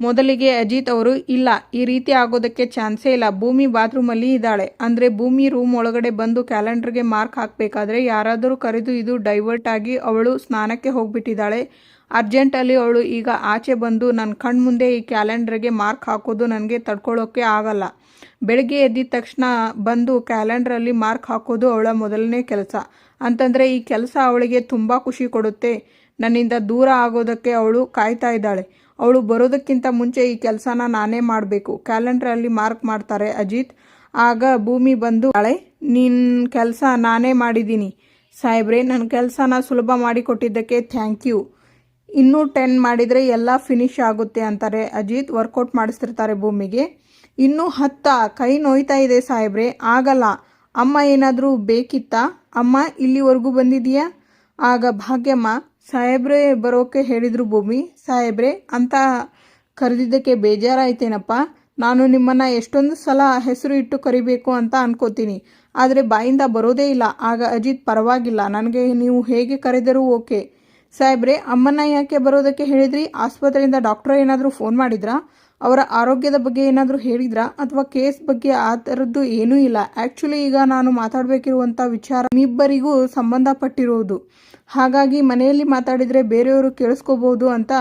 ಮೊದಲಿಗೆ ಅಜಿತ್ ಅವರು ಇಲ್ಲ, ಈ ರೀತಿ ಆಗೋದಕ್ಕೆ ಚಾನ್ಸೇ ಇಲ್ಲ, ಭೂಮಿ ಬಾತ್ರೂಮಲ್ಲಿ ಇದ್ದಾಳೆ ಅಂದರೆ ಭೂಮಿ ರೂಮ್ ಒಳಗಡೆ ಬಂದು ಕ್ಯಾಲೆಂಡರ್ಗೆ ಮಾರ್ಕ್ ಹಾಕಬೇಕಾದ್ರೆ ಯಾರಾದರೂ ಕರೆದು ಇದು ಡೈವರ್ಟ್ ಆಗಿ ಅವಳು ಸ್ನಾನಕ್ಕೆ ಹೋಗ್ಬಿಟ್ಟಿದ್ದಾಳೆ, ಅರ್ಜೆಂಟಲ್ಲಿ ಅವಳು ಈಗ ಆಚೆ ಬಂದು ನನ್ನ ಕಣ್ಮುಂದೆ ಈ ಕ್ಯಾಲೆಂಡರ್ಗೆ ಮಾರ್ಕ್ ಹಾಕೋದು ನನಗೆ ತಡ್ಕೊಳ್ಳೋಕ್ಕೆ ಆಗಲ್ಲ. ಬೆಳಗ್ಗೆ ಎದ್ದಿದ ತಕ್ಷಣ ಬಂದು ಕ್ಯಾಲೆಂಡ್ರಲ್ಲಿ ಮಾರ್ಕ್ ಹಾಕೋದು ಅವಳ ಮೊದಲನೇ ಕೆಲಸ ಅಂತಂದರೆ ಈ ಕೆಲಸ ಅವಳಿಗೆ ತುಂಬ ಖುಷಿ ಕೊಡುತ್ತೆ. ನನ್ನಿಂದ ದೂರ ಆಗೋದಕ್ಕೆ ಅವಳು ಕಾಯ್ತಾ ಇದ್ದಾಳೆ. ಅವಳು ಬರೋದಕ್ಕಿಂತ ಮುಂಚೆ ಈ ಕೆಲಸನ ನಾನೇ ಮಾಡಬೇಕು. ಕ್ಯಾಲೆಂಡ್ರಲ್ಲಿ ಮಾರ್ಕ್ ಮಾಡ್ತಾರೆ ಅಜಿತ್. ಆಗ ಭೂಮಿ ಬಂದು ನಾಳೆ ನಿನ್ನ ಕೆಲಸ ನಾನೇ ಮಾಡಿದ್ದೀನಿ ಸಾಹೇಬ್ರೆ, ನನ್ನ ಕೆಲಸನ ಸುಲಭ ಮಾಡಿಕೊಟ್ಟಿದ್ದಕ್ಕೆ ಥ್ಯಾಂಕ್ ಯು. ಇನ್ನೂ 10 ಮಾಡಿದರೆ ಎಲ್ಲ ಫಿನಿಶ್ ಆಗುತ್ತೆ ಅಂತಾರೆ ಅಜಿತ್. ವರ್ಕೌಟ್ ಮಾಡಿಸ್ತಿರ್ತಾರೆ ಭೂಮಿಗೆ. ಇನ್ನೂ 10 ಕೈ ನೋಯ್ತಾ ಇದೆ ಸಾಹೇಬ್ರೆ, ಆಗಲ್ಲ. ಅಮ್ಮ ಏನಾದರೂ ಬೇಕಿತ್ತಾ? ಅಮ್ಮ ಇಲ್ಲಿವರೆಗೂ ಬಂದಿದೆಯಾ? ಆಗ ಭಾಗ್ಯಮ್ಮ ಸಾಹೇಬ್ರೆ ಬರೋಕೆ ಹೇಳಿದರು ಭೂಮಿ. ಸಾಹೇಬ್ರೆ ಅಂತ ಕರೆದಿದ್ದಕ್ಕೆ ಬೇಜಾರಾಯ್ತೇನಪ್ಪ. ನಾನು ನಿಮ್ಮನ್ನು ಎಷ್ಟೊಂದು ಸಲ ಹೆಸರು ಇಟ್ಟು ಕರಿಬೇಕು ಅಂತ ಅನ್ಕೋತೀನಿ, ಆದರೆ ಬಾಯಿಂದ ಬರೋದೇ ಇಲ್ಲ. ಆಗ ಅಜಿತ್ ಪರವಾಗಿಲ್ಲ, ನನಗೆ ನೀವು ಹೇಗೆ ಕರೆದರೂ ಓಕೆ. ಸಾಹೇಬ್ರೆ ಅಮ್ಮನ ಯಾಕೆ ಬರೋದಕ್ಕೆ ಹೇಳಿದ್ರಿ? ಆಸ್ಪತ್ರೆಯಿಂದ ಡಾಕ್ಟರ್ ಏನಾದರೂ ಫೋನ್ ಮಾಡಿದ್ರಾ? ಅವರ ಆರೋಗ್ಯದ ಬಗ್ಗೆ ಏನಾದರೂ ಹೇಳಿದ್ರಾ? ಅಥವಾ ಕೇಸ್ ಬಗ್ಗೆ ಆ ಥರದ್ದು ಏನೂ ಇಲ್ಲ. ಆ್ಯಕ್ಚುಲಿ ಈಗ ನಾನು ಮಾತಾಡಬೇಕಿರುವಂಥ ವಿಚಾರ ನಿಮ್ಮಿಬ್ಬರಿಗೂ ಸಂಬಂಧಪಟ್ಟಿರುವುದು, ಹಾಗಾಗಿ ಮನೆಯಲ್ಲಿ ಮಾತಾಡಿದರೆ ಬೇರೆಯವರು ಕೇಳಿಸ್ಕೋಬೋದು ಅಂತ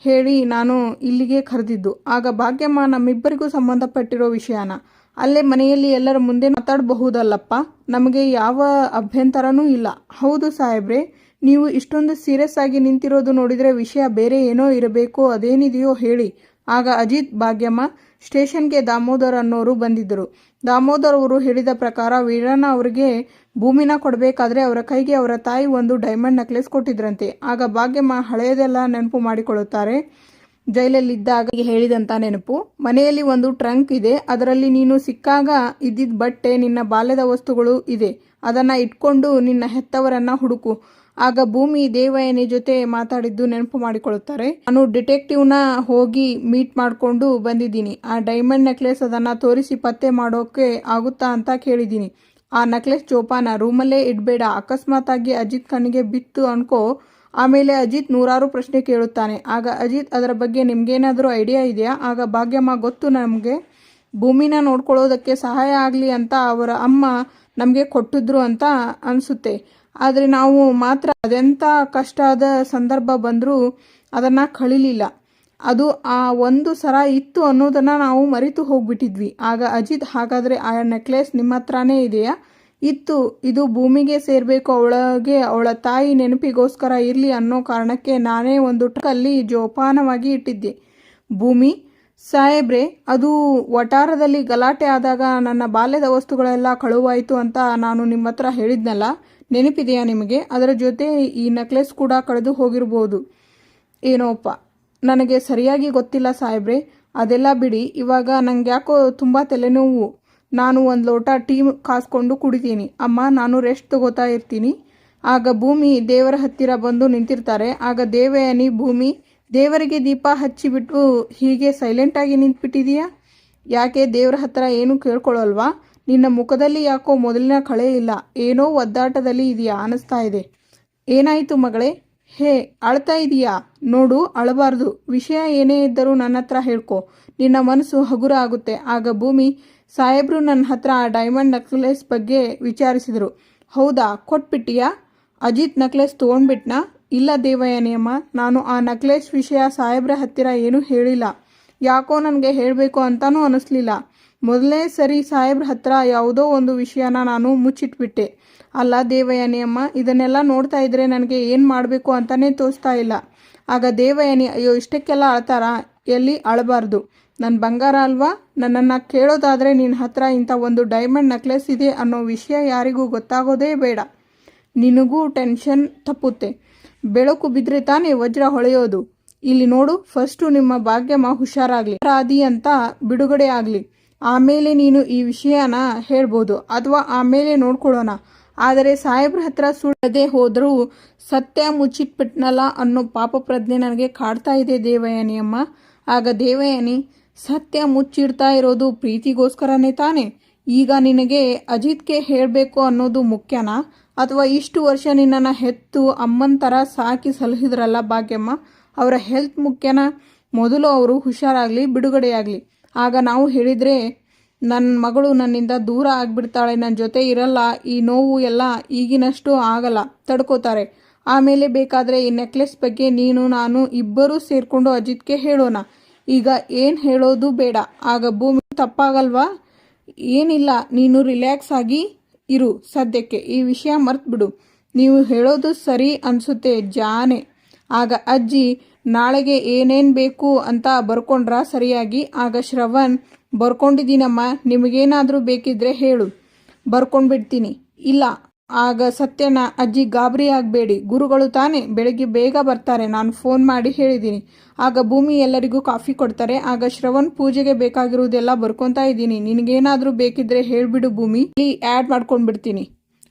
ಹೇಳಿ ನಾನು ಇಲ್ಲಿಗೆ ಕರೆದಿದ್ದು. ಆಗ ಭಾಗ್ಯಮ್ಮ ನಮ್ಮಿಬ್ಬರಿಗೂ ಸಂಬಂಧಪಟ್ಟಿರೋ ವಿಷಯನ ಅಲ್ಲೇ ಮನೆಯಲ್ಲಿ ಎಲ್ಲರ ಮುಂದೆ ಮಾತಾಡಬಹುದಲ್ಲಪ್ಪ, ನಮಗೆ ಯಾವ ಅಭ್ಯಂತರನೂ ಇಲ್ಲ. ಹೌದು ಸಾಹೇಬ್ರೆ, ನೀವು ಇಷ್ಟೊಂದು ಸೀರಿಯಸ್ ಆಗಿ ನಿಂತಿರೋದು ನೋಡಿದರೆ ವಿಷಯ ಬೇರೆ ಏನೋ ಇರಬೇಕು, ಅದೇನಿದೆಯೋ ಹೇಳಿ. ಆಗ ಅಜಿತ್ ಭಾಗ್ಯಮ್ಮ ಸ್ಟೇಷನ್ಗೆ ದಾಮೋದರ್ ಅನ್ನೋರು ಬಂದಿದ್ದರು. ದಾಮೋದರ್ ಅವರು ಹೇಳಿದ ಪ್ರಕಾರ ವೀರಣ್ಣ ಅವರಿಗೆ ಭೂಮಿನ ಕೊಡಬೇಕಾದ್ರೆ ಅವರ ಕೈಗೆ ಅವರ ತಾಯಿ ಒಂದು ಡೈಮಂಡ್ ನೆಕ್ಲೆಸ್ ಕೊಟ್ಟಿದ್ರಂತೆ. ಆಗ ಭಾಗ್ಯಮ್ಮ ಹಳೆಯದೆಲ್ಲ ನೆನಪು ಮಾಡಿಕೊಳ್ಳುತ್ತಾರೆ. ಜೈಲಲ್ಲಿದ್ದಾಗ ಹೇಳಿದಂಥ ನೆನಪು. ಮನೆಯಲ್ಲಿ ಒಂದು ಟ್ರಂಕ್ ಇದೆ, ಅದರಲ್ಲಿ ನೀನು ಸಿಕ್ಕಾಗ ಇದ್ದಿದ್ದ ಬಟ್ಟೆ, ನಿನ್ನ ಬಾಲ್ಯದ ವಸ್ತುಗಳು ಇದೆ, ಅದನ್ನು ಇಟ್ಕೊಂಡು ನಿನ್ನ ಹೆತ್ತವರನ್ನು ಹುಡುಕು. ಆಗ ಭೂಮಿ ದೇವಯಾನಿ ಜೊತೆ ಮಾತಾಡಿದ್ದು ನೆನಪು ಮಾಡಿಕೊಳ್ಳುತ್ತಾರೆ. ನಾನು ಡಿಟೆಕ್ಟಿವ್ನ ಹೋಗಿ ಮೀಟ್ ಮಾಡಿಕೊಂಡು ಬಂದಿದ್ದೀನಿ. ಆ ಡೈಮಂಡ್ ನೆಕ್ಲೆಸ್ ಅದನ್ನು ತೋರಿಸಿ ಪತ್ತೆ ಮಾಡೋಕ್ಕೆ ಆಗುತ್ತಾ ಅಂತ ಕೇಳಿದ್ದೀನಿ. ಆ ನೆಕ್ಲೆಸ್ ಜೋಪಾನ ರೂಮಲ್ಲೇ ಇಡಬೇಡ, ಅಕಸ್ಮಾತ್ ಆಗಿ ಅಜಿತ್ ಕಣ್ಣಿಗೆ ಬಿತ್ತು ಅನ್ಕೋ. ಆಮೇಲೆ ಅಜಿತ್ ನೂರಾರು ಪ್ರಶ್ನೆ ಕೇಳುತ್ತಾನೆ. ಆಗ ಅಜಿತ್ ಅದರ ಬಗ್ಗೆ ನಿಮ್ಗೇನಾದರೂ ಐಡಿಯಾ ಇದೆಯಾ? ಆಗ ಭಾಗ್ಯಮ್ಮ ಗೊತ್ತು, ನಮಗೆ ಭೂಮಿನ ನೋಡ್ಕೊಳ್ಳೋದಕ್ಕೆ ಸಹಾಯ ಆಗಲಿ ಅಂತ ಅವರ ಅಮ್ಮ ನಮಗೆ ಕೊಟ್ಟಿದ್ರು ಅಂತ ಅನಿಸುತ್ತೆ, ಆದರೆ ನಾವು ಮಾತ್ರ ಅದೆಂಥ ಕಷ್ಟದ ಸಂದರ್ಭ ಬಂದರೂ ಅದನ್ನು ಕಳೀಲಿಲ್ಲ. ಅದು ಆ ಒಂದು ಸರ ಇತ್ತು ಅನ್ನೋದನ್ನು ನಾವು ಮರೆತು ಹೋಗ್ಬಿಟ್ಟಿದ್ವಿ. ಆಗ ಅಜಿತ್ ಹಾಗಾದರೆ ಆ ನೆಕ್ಲೆಸ್ ನಿಮ್ಮ ಹತ್ರನೇ ಇದೆಯಾ? ಇತ್ತು, ಇದು ಭೂಮಿಗೆ ಸೇರಬೇಕು, ಅವಳಿಗೆ ಅವಳ ತಾಯಿ ನೆನಪಿಗೋಸ್ಕರ ಇರಲಿ ಅನ್ನೋ ಕಾರಣಕ್ಕೆ ನಾನೇ ಒಂದು ಟ್ರಕ್ಕಲ್ಲಿ ಜೋಪಾನವಾಗಿ ಇಟ್ಟಿದ್ದೆ. ಭೂಮಿ ಸಾಹೇಬ್ರೆ, ಅದು ವಟಾರದಲ್ಲಿ ಗಲಾಟೆ ಆದಾಗ ನನ್ನ ಬಾಲ್ಯದ ವಸ್ತುಗಳೆಲ್ಲ ಕಳುವಾಯಿತು ಅಂತ ನಾನು ನಿಮ್ಮ ಹತ್ರ ಹೇಳಿದ್ನಲ್ಲ, ನೆನಪಿದೆಯಾ ನಿಮಗೆ? ಅದರ ಜೊತೆ ಈ ನೆಕ್ಲೆಸ್ ಕೂಡ ಕಳೆದು ಹೋಗಿರ್ಬೋದು. ಏನೋಪ್ಪ, ನನಗೆ ಸರಿಯಾಗಿ ಗೊತ್ತಿಲ್ಲ ಸಾಹೇಬ್ರೆ. ಅದೆಲ್ಲ ಬಿಡಿ, ಇವಾಗ ನಂಗೆ ಯಾಕೋ ತುಂಬ ತಲೆನೋವು. ನಾನು ಒಂದು ಲೋಟ ಟೀ ಕಾಸ್ಕೊಂಡು ಕುಡಿತೀನಿ. ಅಮ್ಮ, ನಾನು ರೆಸ್ಟ್ ತಗೋತಾ ಇರ್ತೀನಿ. ಆಗ ಭೂಮಿ ದೇವರ ಹತ್ತಿರ ಬಂದು ನಿಂತಿರ್ತಾರೆ. ಆಗ ದೇವಯಾನಿ, ಭೂಮಿ ದೇವರಿಗೆ ದೀಪ ಹಚ್ಚಿಬಿಟ್ಟು ಹೀಗೆ ಸೈಲೆಂಟಾಗಿ ನಿಂತ್ಬಿಟ್ಟಿದೀಯಾ? ಯಾಕೆ ದೇವರ ಹತ್ರ ಏನು ಕೇಳ್ಕೊಳ್ಳಲ್ವಾ? ನಿನ್ನ ಮುಖದಲ್ಲಿ ಯಾಕೋ ಮೊದಲಿನ ಕಳೆ ಇಲ್ಲ, ಏನೋ ಒದ್ದಾಟದಲ್ಲಿ ಇದೆಯಾ ಅನ್ನಿಸ್ತಾ ಇದೆ. ಏನಾಯಿತು ಮಗಳೇ? ಹೇ, ಅಳ್ತಾ ಇದೀಯಾ? ನೋಡು, ಅಳಬಾರ್ದು. ವಿಷಯ ಏನೇ ಇದ್ದರೂ ನನ್ನ ಹತ್ರ ಹೇಳ್ಕೊ, ನಿನ್ನ ಮನಸ್ಸು ಹಗುರ ಆಗುತ್ತೆ. ಆಗ ಭೂಮಿ, ಸಾಹೇಬ್ರು ನನ್ನ ಹತ್ರ ಆ ಡೈಮಂಡ್ ನೆಕ್ಲೆಸ್ ಬಗ್ಗೆ ವಿಚಾರಿಸಿದರು. ಹೌದಾ, ಕೊಟ್ಬಿಟ್ಟಿಯಾ? ಅಜಿತ್ ನೆಕ್ಲೆಸ್ ತೊಗೊಂಡ್ಬಿಟ್ನಾ? ಇಲ್ಲ ದೇವಯಾನಿಯಮ್ಮ, ನಾನು ಆ ನೆಕ್ಲೆಸ್ ವಿಷಯ ಸಾಹೇಬ್ರ ಹತ್ತಿರ ಏನೂ ಹೇಳಿಲ್ಲ. ಯಾಕೋ ನನಗೆ ಹೇಳಬೇಕು ಅಂತಾನೂ ಅನ್ನಿಸ್ಲಿಲ್ಲ. ಮೊದಲನೇ ಸರಿ ಸಾಹೇಬ್ರ ಹತ್ರ ಯಾವುದೋ ಒಂದು ವಿಷಯನ ನಾನು ಮುಚ್ಚಿಟ್ಬಿಟ್ಟೆ. ಅಲ್ಲ ದೇವಯಾನಿಯಮ್ಮ, ಇದನ್ನೆಲ್ಲ ನೋಡ್ತಾ ಇದ್ರೆ ನನಗೆ ಏನು ಮಾಡಬೇಕು ಅಂತಲೇ ತೋಚ್ತಾ ಇಲ್ಲ. ಆಗ ದೇವಯಾನಿ, ಅಯ್ಯೋ ಇಷ್ಟಕ್ಕೆಲ್ಲ ಅಳ್ತಾರಾ? ಎಲ್ಲಿ ಅಳಬಾರ್ದು, ನನ್ನ ಬಂಗಾರ ಅಲ್ವಾ? ನನ್ನನ್ನು ಕೇಳೋದಾದರೆ ನಿನ್ನ ಹತ್ರ ಇಂಥ ಒಂದು ಡೈಮಂಡ್ ನೆಕ್ಲೆಸ್ ಇದೆ ಅನ್ನೋ ವಿಷಯ ಯಾರಿಗೂ ಗೊತ್ತಾಗೋದೇ ಬೇಡ. ನಿನಗೂ ಟೆನ್ಷನ್ ತಪ್ಪುತ್ತೆ. ಬೆಳಕು ಬಿದ್ದರೆ ತಾನೇ ವಜ್ರ ಹೊಳೆಯೋದು. ಇಲ್ಲಿ ನೋಡು, ಫಸ್ಟು ನಿಮ್ಮ ಭಾಗ್ಯಮ್ಮ ಹುಷಾರಾಗಲಿ, ರಾದಿ ಅಂತ ಬಿಡುಗಡೆ ಆಗಲಿ, ಆಮೇಲೆ ನೀನು ಈ ವಿಷಯನ ಹೇಳ್ಬೋದು, ಅಥವಾ ಆಮೇಲೆ ನೋಡ್ಕೊಳ್ಳೋಣ. ಆದರೆ ಸಾಹೇಬ್ರ ಹತ್ರ ಸುಳ್ಳದೆ ಹೋದರೂ ಸತ್ಯ ಮುಚ್ಚಿಟ್ಬಿಟ್ನಲ್ಲ ಅನ್ನೋ ಪಾಪ ಪ್ರಜ್ಞೆ ನನಗೆ ಕಾಡ್ತಾ ಇದೆ ದೇವಯಾನಿಯಮ್ಮ. ಆಗ ದೇವಯಾನಿ, ಸತ್ಯ ಮುಚ್ಚಿಡ್ತಾ ಇರೋದು ಪ್ರೀತಿಗೋಸ್ಕರನೇ ತಾನೆ? ಈಗ ನಿನಗೆ ಅಜಿತ್ಗೆ ಹೇಳಬೇಕು ಅನ್ನೋದು ಮುಖ್ಯನಾ? ಅಥವಾ ಇಷ್ಟು ವರ್ಷ ನಿನ್ನನ್ನು ಹೆತ್ತು ಅಮ್ಮನ ಥರ ಸಾಕಿ ಸಲಹಿದ್ರಲ್ಲ ಭಾಗ್ಯಮ್ಮ, ಅವರ ಹೆಲ್ತ್ ಮುಖ್ಯನಾ? ಮೊದಲು ಅವರು ಹುಷಾರಾಗಲಿ, ಬಿಡುಗಡೆಯಾಗಲಿ. ಆಗ ನಾವು ಹೇಳಿದರೆ ನನ್ನ ಮಗಳು ನನ್ನಿಂದ ದೂರ ಆಗಿಬಿಡ್ತಾಳೆ, ನನ್ನ ಜೊತೆ ಇರಲ್ಲ, ಈ ನೋವು ಎಲ್ಲ ಈಗಿನಷ್ಟು ಆಗಲ್ಲ, ತಡ್ಕೋತಾರೆ. ಆಮೇಲೆ ಬೇಕಾದರೆ ಈ ನೆಕ್ಲೆಸ್ ಬಗ್ಗೆ ನೀನು ನಾನು ಇಬ್ಬರೂ ಸೇರಿಕೊಂಡು ಅಜಿತ್ಗೆ ಹೇಳೋಣ. ಈಗ ಏನು ಹೇಳೋದು ಬೇಡ. ಆಗ ಭೂಮಿ ತಪ್ಪಾಗಲ್ವಾ? ಏನಿಲ್ಲ, ನೀನು ರಿಲ್ಯಾಕ್ಸ್ ಆಗಿ ಇರು, ಸದ್ಯಕ್ಕೆ ಈ ವಿಷಯ ಮರ್ತ್ಬಿಡು. ನೀವು ಹೇಳೋದು ಸರಿ ಅನಿಸುತ್ತೆ ಜಾನೆ. ಆಗ ಅಜ್ಜಿ ನಾಳೆಗೆ ಏನೇನು ಬೇಕು ಅಂತ ಬರ್ಕೊಂಡ್ರ ಸರಿಯಾಗಿ. ಆಗ ಶ್ರವಣ್, ಬರ್ಕೊಂಡಿದ್ದೀನಮ್ಮ, ನಿಮಗೇನಾದರೂ ಬೇಕಿದ್ರೆ ಹೇಳು, ಬರ್ಕೊಂಡ್ಬಿಡ್ತೀನಿ. ಇಲ್ಲ. ಆಗ ಸತ್ಯನ, ಅಜ್ಜಿ ಗಾಬರಿ ಆಗಬೇಡಿ, ಗುರುಗಳು ತಾನೇ, ಬೆಳಗ್ಗೆ ಬೇಗ ಬರ್ತಾರೆ, ನಾನು ಫೋನ್ ಮಾಡಿ ಹೇಳಿದ್ದೀನಿ. ಆಗ ಭೂಮಿ ಎಲ್ಲರಿಗೂ ಕಾಫಿ ಕೊಡ್ತಾರೆ. ಆಗ ಶ್ರವಣ್, ಪೂಜೆಗೆ ಬೇಕಾಗಿರುವುದೆಲ್ಲ ಬರ್ಕೊತಾ ಇದ್ದೀನಿ, ನಿನಗೇನಾದರೂ ಬೇಕಿದ್ರೆ ಹೇಳಿಬಿಡು ಭೂಮಿ, ಇಲ್ಲಿ ಆ್ಯಡ್ ಮಾಡ್ಕೊಂಡ್ಬಿಡ್ತೀನಿ.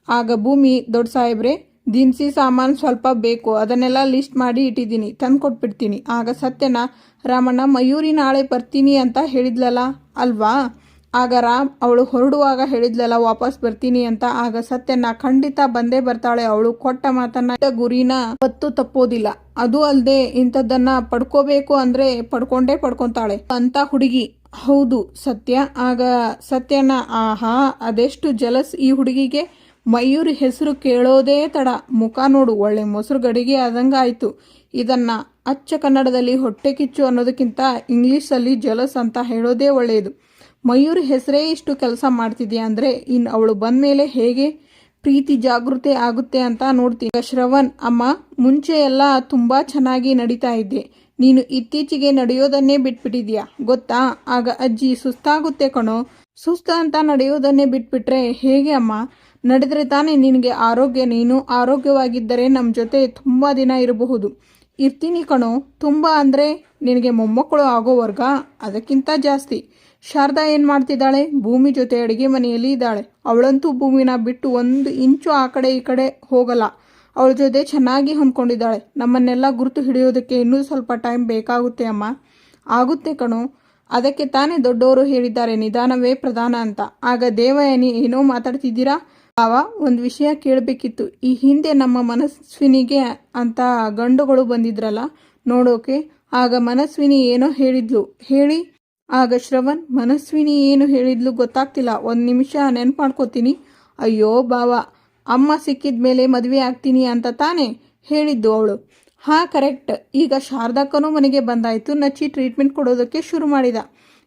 ಆಗ ಭೂಮಿ, ದೊಡ್ಡ ಸಾಹೇಬ್ರೆ, ದಿನಸಿ ಸಾಮಾನು ಸ್ವಲ್ಪ ಬೇಕು, ಅದನ್ನೆಲ್ಲ ಲಿಸ್ಟ್ ಮಾಡಿ ಇಟ್ಟಿದ್ದೀನಿ, ತಂದು ಕೊಟ್ಬಿಡ್ತೀನಿ. ಆಗ ಸತ್ಯನ, ರಾಮಣ್ಣ, ಮಯೂರಿ ನಾಳೆ ಬರ್ತೀನಿ ಅಂತ ಹೇಳಿದ್ಲಲ್ಲ ಅಲ್ವಾ? ಆಗ ರಾಮ್, ಅವಳು ಹೊರಡುವಾಗ ಹೇಳಿದ್ಲಲ್ಲ ವಾಪಸ್ ಬರ್ತೀನಿ ಅಂತ. ಆಗ ಸತ್ಯನ, ಖಂಡಿತ ಬಂದೇ ಬರ್ತಾಳೆ, ಅವಳು ಕೊಟ್ಟ ಮಾತನ್ನ ಗುರಿನ ಹೊತ್ತು ತಪ್ಪೋದಿಲ್ಲ. ಅದು ಅಲ್ಲದೆ ಇಂಥದ್ದನ್ನ ಪಡ್ಕೋಬೇಕು ಅಂದ್ರೆ ಪಡ್ಕೊಂತಾಳೆ ಅಂತ ಹುಡುಗಿ. ಹೌದು ಸತ್ಯ. ಆಗ ಸತ್ಯನ, ಆಹಾ ಅದೆಷ್ಟು ಜಲಸ್ ಈ ಹುಡುಗಿಗೆ, ಮಯೂರಿ ಹೆಸರು ಕೇಳೋದೇ ತಡ, ಮುಖ ನೋಡು ಒಳ್ಳೆ ಮೊಸರು ಗಡಿಗೆ ಆದಂಗೆ ಆಯಿತು. ಇದನ್ನ ಅಚ್ಚ ಕನ್ನಡದಲ್ಲಿ ಹೊಟ್ಟೆ ಕಿಚ್ಚು ಅನ್ನೋದಕ್ಕಿಂತ ಇಂಗ್ಲೀಷಲ್ಲಿ ಜಲಸ್ ಅಂತ ಹೇಳೋದೇ ಒಳ್ಳೆಯದು. ಮಯೂರಿ ಹೆಸರೇ ಇಷ್ಟು ಕೆಲಸ ಮಾಡ್ತಿದ್ಯಾ ಅಂದರೆ ಇನ್ನು ಅವಳು ಬಂದ ಮೇಲೆ ಹೇಗೆ ಪ್ರೀತಿ ಜಾಗೃತಿ ಆಗುತ್ತೆ ಅಂತ ನೋಡ್ತೀನಿ. ಶ್ರವಣ್, ಅಮ್ಮ, ಮುಂಚೆ ಎಲ್ಲ ತುಂಬ ಚೆನ್ನಾಗಿ ನಡೀತಾ ಇದ್ದೆ, ನೀನು ಇತ್ತೀಚೆಗೆ ನಡೆಯೋದನ್ನೇ ಬಿಟ್ಬಿಟ್ಟಿದ್ಯಾ ಗೊತ್ತಾ? ಆಗ ಅಜ್ಜಿ, ಸುಸ್ತಾಗುತ್ತೆ ಕಣೋ. ಸುಸ್ತ ಅಂತ ನಡೆಯೋದನ್ನೇ ಬಿಟ್ಬಿಟ್ರೆ ಹೇಗೆ ಅಮ್ಮ? ನಡೆದ್ರೆ ತಾನೇ ನಿನಗೆ ಆರೋಗ್ಯ. ನೀನು ಆರೋಗ್ಯವಾಗಿದ್ದರೆ ನಮ್ಮ ಜೊತೆ ತುಂಬ ದಿನ ಇರಬಹುದು. ಇರ್ತೀನಿ ಕಣೋ. ತುಂಬ ಅಂದರೆ ನಿನಗೆ ಮೊಮ್ಮಕ್ಕಳು ಆಗೋವರ್ಗ, ಅದಕ್ಕಿಂತ ಜಾಸ್ತಿ. ಶಾರದಾ ಏನು ಮಾಡ್ತಿದ್ದಾಳೆ? ಭೂಮಿ ಜೊತೆ ಅಡುಗೆ ಮನೆಯಲ್ಲಿ ಇದ್ದಾಳೆ. ಅವಳಂತೂ ಭೂಮಿನ ಬಿಟ್ಟು ಒಂದು ಇಂಚು ಆ ಕಡೆ ಈ ಕಡೆ ಹೋಗಲ್ಲ. ಅವಳ ಜೊತೆ ಚೆನ್ನಾಗಿ ಹೊಂದ್ಕೊಂಡಿದ್ದಾಳೆ. ನಮ್ಮನ್ನೆಲ್ಲ ಗುರುತು ಹಿಡಿಯೋದಕ್ಕೆ ಇನ್ನೂ ಸ್ವಲ್ಪ ಟೈಮ್ ಬೇಕಾಗುತ್ತೆ ಅಮ್ಮ. ಆಗುತ್ತೆ ಕಣೋ, ಅದಕ್ಕೆ ತಾನೇ ದೊಡ್ಡವರು ಹೇಳಿದ್ದಾರೆ ನಿಧಾನವೇ ಪ್ರಧಾನ ಅಂತ. ಆಗ ದೇವಯಾನಿ, ಏನೋ ಮಾತಾಡ್ತಿದ್ದೀರಾ ಬಾವ, ಒಂದು ವಿಷಯ ಕೇಳಬೇಕಿತ್ತು. ಈ ಹಿಂದೆ ನಮ್ಮ ಮನಸ್ವಿನಿಗೆ ಅಂತ ಗಂಡುಗಳು ಬಂದಿದ್ರಲ್ಲ ನೋಡೋಕೆ, ಆಗ ಮನಸ್ವಿನಿ ಏನೋ ಹೇಳಿದ್ಲು, ಹೇಳಿ. ಆಗ ಶ್ರವಣ್, ಮನಸ್ವಿನಿ ಏನು ಹೇಳಿದ್ಲು ಗೊತ್ತಾಗ್ತಿಲ್ಲ, ಒಂದು ನಿಮಿಷ ನೆನ್ಪು ಮಾಡ್ಕೋತೀನಿ. ಅಯ್ಯೋ ಬಾವ, ಅಮ್ಮ ಸಿಕ್ಕಿದ ಮೇಲೆ ಮದುವೆ ಆಗ್ತೀನಿ ಅಂತ ತಾನೇ ಹೇಳಿದ್ದು ಅವಳು. ಹಾಂ ಕರೆಕ್ಟ್. ಈಗ ಶಾರದಾಕ್ಕನೂ ಮನೆಗೆ ಬಂದಾಯಿತು, ನಚ್ಚಿ ಟ್ರೀಟ್ಮೆಂಟ್ ಕೊಡೋದಕ್ಕೆ ಶುರು ಮಾಡಿದ.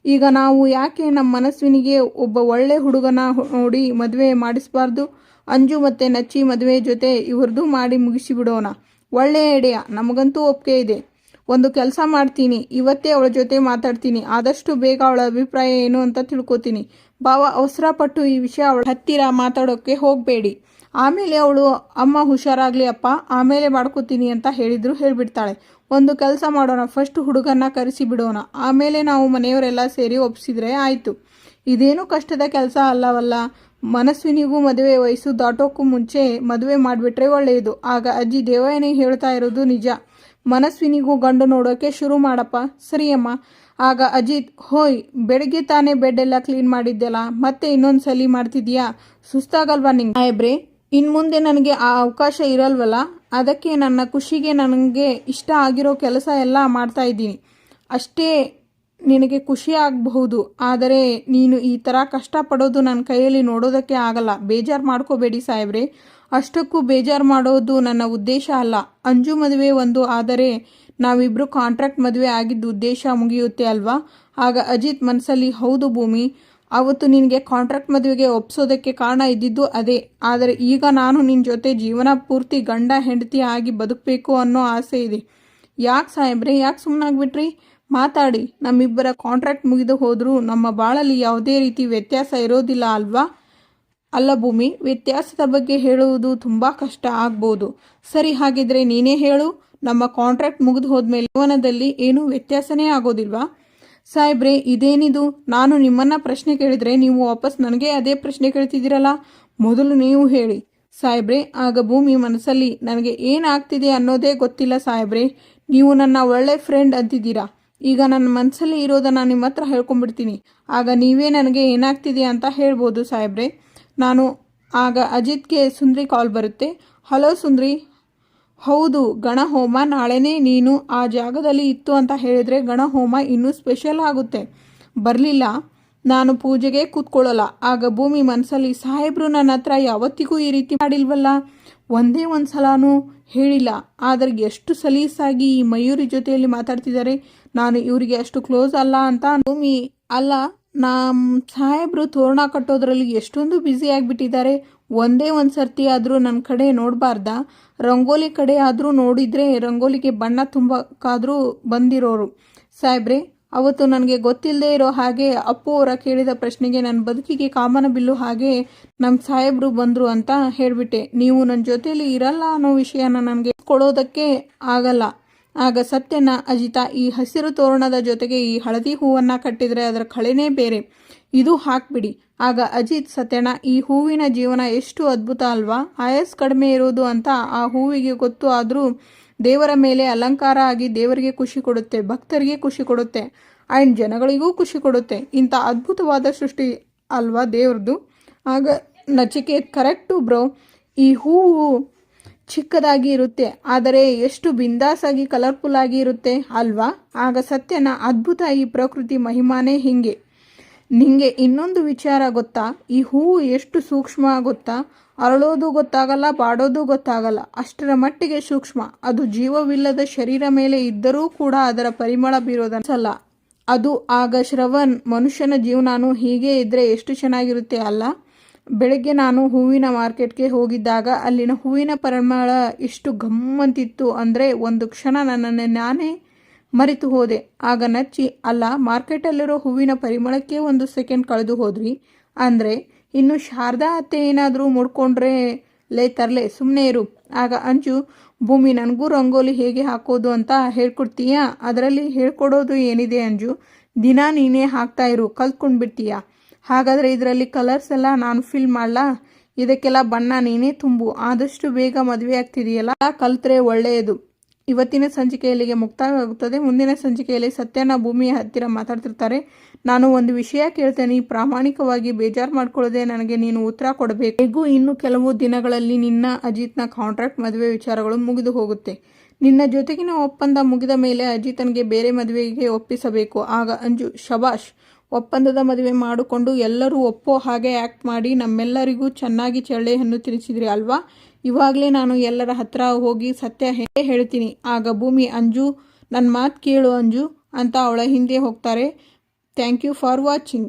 ಈಗ ನಾವು ಯಾಕೆ ನಮ್ಮ ಮನಸ್ವಿನಿಗೆ ಒಬ್ಬ ಒಳ್ಳೆ ಹುಡುಗನ ನೋಡಿ ಮದುವೆ ಮಾಡಿಸಬಾರ್ದು? ಅಂಜು ಮತ್ತು ನಚ್ಚಿ ಮದುವೆ ಜೊತೆ ಇವ್ರದ್ದು ಮಾಡಿ ಮುಗಿಸಿಬಿಡೋಣ. ಒಳ್ಳೆಯ ಐಡಿಯಾ, ನಮಗಂತೂ ಒಪ್ಪಿಗೆ ಇದೆ. ಒಂದು ಕೆಲಸ ಮಾಡ್ತೀನಿ, ಇವತ್ತೇ ಅವಳ ಜೊತೆ ಮಾತಾಡ್ತೀನಿ, ಆದಷ್ಟು ಬೇಗ ಅವಳ ಅಭಿಪ್ರಾಯ ಏನು ಅಂತ ತಿಳ್ಕೊತೀನಿ. ಬಾವ, ಅವಸರಪಟ್ಟು ಈ ವಿಷಯ ಅವಳ ಹತ್ತಿರ ಮಾತಾಡೋಕ್ಕೆ ಹೋಗಬೇಡಿ. ಆಮೇಲೆ ಅವಳು ಅಮ್ಮ ಹುಷಾರಾಗಲಿ ಅಪ್ಪ, ಆಮೇಲೆ ಮಾಡ್ಕೋತೀನಿ ಅಂತ ಹೇಳಿಬಿಡ್ತಾಳೆ. ಒಂದು ಕೆಲಸ ಮಾಡೋಣ, ಫಸ್ಟ್ ಹುಡುಗನ್ನ ಕರೆಸಿ ಬಿಡೋಣ, ಆಮೇಲೆ ನಾವು ಮನೆಯವರೆಲ್ಲ ಸೇರಿ ಒಪ್ಪಿಸಿದ್ರೆ ಆಯಿತು. ಇದೇನು ಕಷ್ಟದ ಕೆಲಸ ಅಲ್ಲವಲ್ಲ. ಮನಸ್ವಿನಿಗೂ ಮದುವೆ ವಯಸ್ಸು ದಾಟೋಕ್ಕೂ ಮುಂಚೆ ಮದುವೆ ಮಾಡಿಬಿಟ್ರೆ ಒಳ್ಳೆಯದು. ಆಗ ಅಜ್ಜಿ, ದೇವಯಾನಿ ಹೇಳ್ತಾ ಇರೋದು ನಿಜ, ಮನಸ್ವಿನಿಗೂ ಗಂಡು ನೋಡೋಕೆ ಶುರು ಮಾಡಪ್ಪ. ಸರಿಯಮ್ಮ. ಆಗ ಅಜಿತ್, ಹೋಯ್, ಬೆಳಗ್ಗೆ ತಾನೇ ಬೆಡ್ ಎಲ್ಲ ಕ್ಲೀನ್ ಮಾಡಿದ್ದೆಲ್ಲ, ಮತ್ತೆ ಇನ್ನೊಂದು ಸಲ ಮಾಡ್ತಿದ್ಯಾ? ಸುಸ್ತಾಗಲ್ವಾ ನಿಂಗೆ? ಸಾಹೇಬ್ರೆ, ಇನ್ನು ಮುಂದೆ ನನಗೆ ಆ ಅವಕಾಶ ಇರಲ್ವಲ್ಲ, ಅದಕ್ಕೆ ನನ್ನ ಖುಷಿಗೆ ನನಗೆ ಇಷ್ಟ ಆಗಿರೋ ಕೆಲಸ ಎಲ್ಲ ಮಾಡ್ತಾ ಇದ್ದೀನಿ ಅಷ್ಟೇ. ನಿನಗೆ ಖುಷಿ ಆಗಬಹುದು, ಆದರೆ ನೀನು ಈ ಥರ ಕಷ್ಟಪಡೋದು ನನ್ನ ಕೈಯಲ್ಲಿ ನೋಡೋದಕ್ಕೆ ಆಗಲ್ಲ. ಬೇಜಾರು ಮಾಡ್ಕೋಬೇಡಿ ಸಾಹೇಬ್ರೆ, ಅಷ್ಟಕ್ಕೂ ಬೇಜಾರು ಮಾಡೋದು ನನ್ನ ಉದ್ದೇಶ ಅಲ್ಲ. ಅಂಜು ಮದುವೆ ಒಂದು ಆದರೆ ನಾವಿಬ್ಬರು ಕಾಂಟ್ರಾಕ್ಟ್ ಮದುವೆ ಆಗಿದ್ದು ಉದ್ದೇಶ ಮುಗಿಯುತ್ತೆ ಅಲ್ವಾ? ಆಗ ಅಜಿತ್ ಮನಸ್ಸಲ್ಲಿ, ಹೌದು ಭೂಮಿ, ಅವತ್ತು ನಿನಗೆ ಕಾಂಟ್ರಾಕ್ಟ್ ಮದುವೆಗೆ ಒಪ್ಸೋದಕ್ಕೆ ಕಾರಣ ಇದ್ದಿದ್ದು ಅದೇ. ಆದರೆ ಈಗ ನಾನು ನಿನ್ನ ಜೊತೆ ಜೀವನ ಪೂರ್ತಿ ಗಂಡ ಹೆಂಡತಿ ಆಗಿ ಬದುಕಬೇಕು ಅನ್ನೋ ಆಸೆ ಇದೆ. ಯಾಕೆ ಸಾಹೇಬ್ರೆ, ಯಾಕೆ ಸುಮ್ಮನಾಗ್ಬಿಟ್ರಿ? ಮಾತಾಡಿ. ನಮ್ಮಿಬ್ಬರ ಕಾಂಟ್ರಾಕ್ಟ್ ಮುಗಿದು ಹೋದರೂ ನಮ್ಮ ಬಾಳಲ್ಲಿ ಯಾವುದೇ ರೀತಿ ವ್ಯತ್ಯಾಸ ಇರೋದಿಲ್ಲ ಅಲ್ವಾ? ಅಲ್ಲ ಭೂಮಿ, ವ್ಯತ್ಯಾಸದ ಬಗ್ಗೆ ಹೇಳುವುದು ತುಂಬ ಕಷ್ಟ ಆಗ್ಬೋದು. ಸರಿ, ಹಾಗಿದ್ರೆ ನೀನೇ ಹೇಳು, ನಮ್ಮ ಕಾಂಟ್ರಾಕ್ಟ್ ಮುಗಿದು ಹೋದ್ಮೇಲೆ ಜೀವನದಲ್ಲಿ ಏನೂ ವ್ಯತ್ಯಾಸನೇ ಆಗೋದಿಲ್ವಾ? ಸಾಹೇಬ್ರೆ, ಇದೇನಿದು? ನಾನು ನಿಮ್ಮನ್ನ ಪ್ರಶ್ನೆ ಕೇಳಿದರೆ ನೀವು ವಾಪಸ್ ನನಗೆ ಅದೇ ಪ್ರಶ್ನೆ ಕೇಳ್ತಿದ್ದೀರಲ್ಲ, ಮೊದಲು ನೀವು ಹೇಳಿ ಸಾಹೇಬ್ರೆ. ಆಗ ಭೂಮಿ ಮನಸ್ಸಲ್ಲಿ, ನನಗೆ ಏನಾಗ್ತಿದೆ ಅನ್ನೋದೇ ಗೊತ್ತಿಲ್ಲ ಸಾಹೇಬ್ರೆ, ನೀವು ನನ್ನ ಒಳ್ಳೆ ಫ್ರೆಂಡ್ ಅಂತಿದ್ದೀರಾ. ಈಗ ನನ್ನ ಮನಸ್ಸಲ್ಲಿ ಇರೋದನ್ನು ನಿಮ್ಮ ಹತ್ರ ಹೇಳ್ಕೊಂಡ್ಬಿಡ್ತೀನಿ, ಆಗ ನೀವೇ ನನಗೆ ಏನಾಗ್ತಿದೆ ಅಂತ ಹೇಳ್ಬೋದು ಸಾಹೇಬ್ರೆ. ನಾನು ಆಗ ಅಜಿತ್ಗೆ ಸುಂದ್ರಿ ಕಾಲ್ ಬರುತ್ತೆ. ಹಲೋ ಸುಂದ್ರಿ. ಹೌದು, ಗಣಹೋಮ ನಾಳೆನೇ ನೀನು ಆ ಜಾಗದಲ್ಲಿ ಇತ್ತು ಅಂತ ಹೇಳಿದರೆ ಗಣಹೋಮ ಇನ್ನೂ ಸ್ಪೆಷಲ್ ಆಗುತ್ತೆ. ಬರಲಿಲ್ಲ, ನಾನು ಪೂಜೆಗೆ ಕೂತ್ಕೊಳ್ಳಲ್ಲ. ಆಗ ಭೂಮಿ ಮನಸ್ಸಲ್ಲಿ, ಸಾಹೇಬ್ರು ನನ್ನ ಹತ್ರ ಯಾವತ್ತಿಗೂ ಈ ರೀತಿ ಮಾಡಿಲ್ವಲ್ಲ, ಒಂದೇ ಒಂದು ಸಲನೂ ಹೇಳಿಲ್ಲ. ಆದರೆ ಎಷ್ಟು ಸಲೀಸಾಗಿ ಈ ಮಯೂರಿ ಜೊತೆಯಲ್ಲಿ ಮಾತಾಡ್ತಿದ್ದಾರೆ, ನಾನು ಇವರಿಗೆ ಅಷ್ಟು ಕ್ಲೋಸ್ ಅಲ್ಲ ಅಂತ. ಭೂಮಿ, ಅಲ್ಲ, ನಮ್ಮ ಸಾಹೇಬ್ರು ತೋರಣ ಕಟ್ಟೋದ್ರಲ್ಲಿ ಎಷ್ಟೊಂದು ಬ್ಯುಸಿ ಆಗಿಬಿಟ್ಟಿದ್ದಾರೆ. ಒಂದೇ ಒಂದು ಸರ್ತಿ ಆದರೂ ನನ್ನ ಕಡೆ ನೋಡಬಾರ್ದಾ? ರಂಗೋಲಿ ಕಡೆ ಆದರೂ ನೋಡಿದರೆ ರಂಗೋಲಿಗೆ ಬಣ್ಣ ತುಂಬಕ್ಕಾದರೂ ಬಂದಿರೋರು. ಸಾಹೇಬ್ರೆ, ಅವತ್ತು ನನಗೆ ಗೊತ್ತಿಲ್ಲದೆ ಇರೋ ಹಾಗೆ ಅಪ್ಪು ಅವರ ಕೇಳಿದ ಪ್ರಶ್ನೆಗೆ ನನ್ನ ಬದುಕಿಗೆ ಕಾಮನ ಬಿಲ್ಲು ಹಾಗೆ ನಮ್ಮ ಸಾಹೇಬ್ರು ಬಂದರು ಅಂತ ಹೇಳಿಬಿಟ್ಟೆ. ನೀವು ನನ್ನ ಜೊತೆಯಲ್ಲಿ ಇರಲ್ಲ ಅನ್ನೋ ವಿಷಯನ ನನಗೆ ಕೊಡೋದಕ್ಕೆ ಆಗಲ್ಲ. ಆಗ ಸತ್ಯನ, ಅಜಿತ, ಈ ಹಸಿರು ತೋರಣದ ಜೊತೆಗೆ ಈ ಹಳದಿ ಹೂವನ್ನು ಕಟ್ಟಿದರೆ ಅದರ ಕಳೆನೇ ಬೇರೆ, ಇದು ಹಾಕ್ಬಿಡಿ. ಆಗ ಅಜಿತ್, ಸತ್ಯನ, ಈ ಹೂವಿನ ಜೀವನ ಎಷ್ಟು ಅದ್ಭುತ ಅಲ್ವಾ? ಆಯಸ್ ಕಡಿಮೆ ಇರೋದು ಅಂತ ಆ ಹೂವಿಗೆ ಗೊತ್ತು. ಆದರೂ ದೇವರ ಮೇಲೆ ಅಲಂಕಾರ ಆಗಿ ದೇವರಿಗೆ ಖುಷಿ ಕೊಡುತ್ತೆ, ಭಕ್ತರಿಗೆ ಖುಷಿ ಕೊಡುತ್ತೆ, ಆ್ಯಂಡ್ ಜನಗಳಿಗೂ ಖುಷಿ ಕೊಡುತ್ತೆ. ಇಂಥ ಅದ್ಭುತವಾದ ಸೃಷ್ಟಿ ಅಲ್ವಾ ದೇವ್ರದ್ದು? ಆಗ ನಚಿಕೇತ್, ಕರೆಕ್ಟು ಬ್ರೋ, ಈ ಹೂವು ಚಿಕ್ಕದಾಗಿ ಇರುತ್ತೆ ಆದರೆ ಎಷ್ಟು ಬಿಂದಾಸಾಗಿ ಕಲರ್ಫುಲ್ ಆಗಿ ಇರುತ್ತೆ ಅಲ್ವಾ? ಆಗ ಸತ್ಯನ, ಅದ್ಭುತ, ಈ ಪ್ರಕೃತಿ ಮಹಿಮಾನೇ ಹಿಂಗೆ. ನಿಂಗೆ ಇನ್ನೊಂದು ವಿಚಾರ ಗೊತ್ತಾ? ಈ ಹೂವು ಎಷ್ಟು ಸೂಕ್ಷ್ಮ ಗೊತ್ತಾ? ಅರಳೋದು ಗೊತ್ತಾಗಲ್ಲ, ಬಾಡೋದು ಗೊತ್ತಾಗಲ್ಲ, ಅಷ್ಟರ ಮಟ್ಟಿಗೆ ಸೂಕ್ಷ್ಮ. ಅದು ಜೀವವಿಲ್ಲದ ಶರೀರ ಮೇಲೆ ಇದ್ದರೂ ಕೂಡ ಅದರ ಪರಿಮಳ ಬೀರೋದನ್ಸಲ್ಲ. ಅದು ಆಗ ಶ್ರವಣ್, ಮನುಷ್ಯನ ಜೀವನಾನು ಹೀಗೆ ಇದ್ದರೆ ಎಷ್ಟು ಚೆನ್ನಾಗಿರುತ್ತೆ ಅಲ್ಲ? ಬೆಳಗ್ಗೆ ನಾನು ಹೂವಿನ ಮಾರ್ಕೆಟ್ಗೆ ಹೋಗಿದ್ದಾಗ ಅಲ್ಲಿನ ಹೂವಿನ ಪರಿಮಳ ಎಷ್ಟು ಗಮ್ಮಂತಿತ್ತು ಅಂದರೆ ಒಂದು ಕ್ಷಣ ನನ್ನನ್ನು ನಾನೇ ಮರೆತು ಹೋದೆ. ಆಗ ನಚ್ಚಿ, ಅಲ್ಲ, ಮಾರ್ಕೆಟಲ್ಲಿರೋ ಹೂವಿನ ಪರಿಮಳಕ್ಕೆ ಒಂದು ಸೆಕೆಂಡ್ ಕಳೆದು ಹೋದ್ರಿ ಅಂದರೆ ಇನ್ನು ಶಾರದಾ ಅತ್ತೆ ಏನಾದರೂ ಮುಡ್ಕೊಂಡ್ರೆ ತರಲೆ, ಸುಮ್ಮನೆ ಇರು. ಆಗ ಅಂಜು, ಭೂಮಿ, ನನಗೂ ರಂಗೋಲಿ ಹೇಗೆ ಹಾಕೋದು ಅಂತ ಹೇಳ್ಕೊಡ್ತೀಯಾ? ಅದರಲ್ಲಿ ಹೇಳ್ಕೊಡೋದು ಏನಿದೆ ಅಂಜು, ದಿನ ನೀನೇ ಹಾಕ್ತಾ ಇರು, ಕಲ್ತ್ಕೊಂಡ್ಬಿಡ್ತೀಯಾ? ಹಾಗಾದರೆ ಇದರಲ್ಲಿ ಕಲರ್ಸ್ ಎಲ್ಲ ನಾನು ಫಿಲ್ ಮಾಡಲಾ? ಇದಕ್ಕೆಲ್ಲ ಬಣ್ಣ ನೀನೇ ತುಂಬು. ಆದಷ್ಟು ಬೇಗ ಮದುವೆ ಆಗ್ತಿದೆಯಲ್ಲ, ಕಲ್ತ್ರೆ ಒಳ್ಳೆಯದು. ಇವತ್ತಿನ ಸಂಚಿಕೆಯಲ್ಲಿಗೆ ಮುಕ್ತಾಯವಾಗುತ್ತದೆ. ಮುಂದಿನ ಸಂಚಿಕೆಯಲ್ಲಿ ಸತ್ಯನ ಭೂಮಿಯ ಹತ್ತಿರ ಮಾತಾಡ್ತಿರ್ತಾರೆ. ನಾನು ಒಂದು ವಿಷಯ ಕೇಳ್ತೇನೆ, ಪ್ರಾಮಾಣಿಕವಾಗಿ, ಬೇಜಾರು ಮಾಡ್ಕೊಳ್ಳದೆ ನನಗೆ ನೀನು ಉತ್ತರ ಕೊಡಬೇಕು. ಹೇಗೂ ಇನ್ನು ಕೆಲವು ದಿನಗಳಲ್ಲಿ ನಿನ್ನ ಅಜಿತ್ನ ಕಾಂಟ್ರಾಕ್ಟ್ ಮದುವೆ ವಿಚಾರಗಳು ಮುಗಿದು ಹೋಗುತ್ತೆ. ನಿನ್ನ ಜೊತೆಗಿನ ಒಪ್ಪಂದ ಮುಗಿದ ಮೇಲೆ ಅಜಿತನಿಗೆ ಬೇರೆ ಮದುವೆಗೆ ಒಪ್ಪಿಸಬೇಕು. ಆಗ ಅಂಜು, ಶಬಾಷ್, ಒಪ್ಪಂದದ ಮದುವೆ ಮಾಡಿಕೊಂಡು ಎಲ್ಲರೂ ಒಪ್ಪೋ ಹಾಗೆ ಆ್ಯಕ್ಟ್ ಮಾಡಿ ನಮ್ಮೆಲ್ಲರಿಗೂ ಚೆನ್ನಾಗಿ ಚಳ್ಳೆಹಣ್ಣು ತಿನ್ನಿಸಿದ್ರಿ ಅಲ್ವಾ? ಇವಾಗಲೇ ನಾನು ಎಲ್ಲರ ಹತ್ರ ಹೋಗಿ ಸತ್ಯ ಹೇಳ್ತೀನಿ. ಆಗ ಭೂಮಿ, ಅಂಜು, ನನ್ನ ಮಾತು ಕೇಳು ಅಂಜು ಅಂತ ಅವಳ ಹಿಂದೆ ಹೋಗ್ತಾರೆ. Thank you for watching.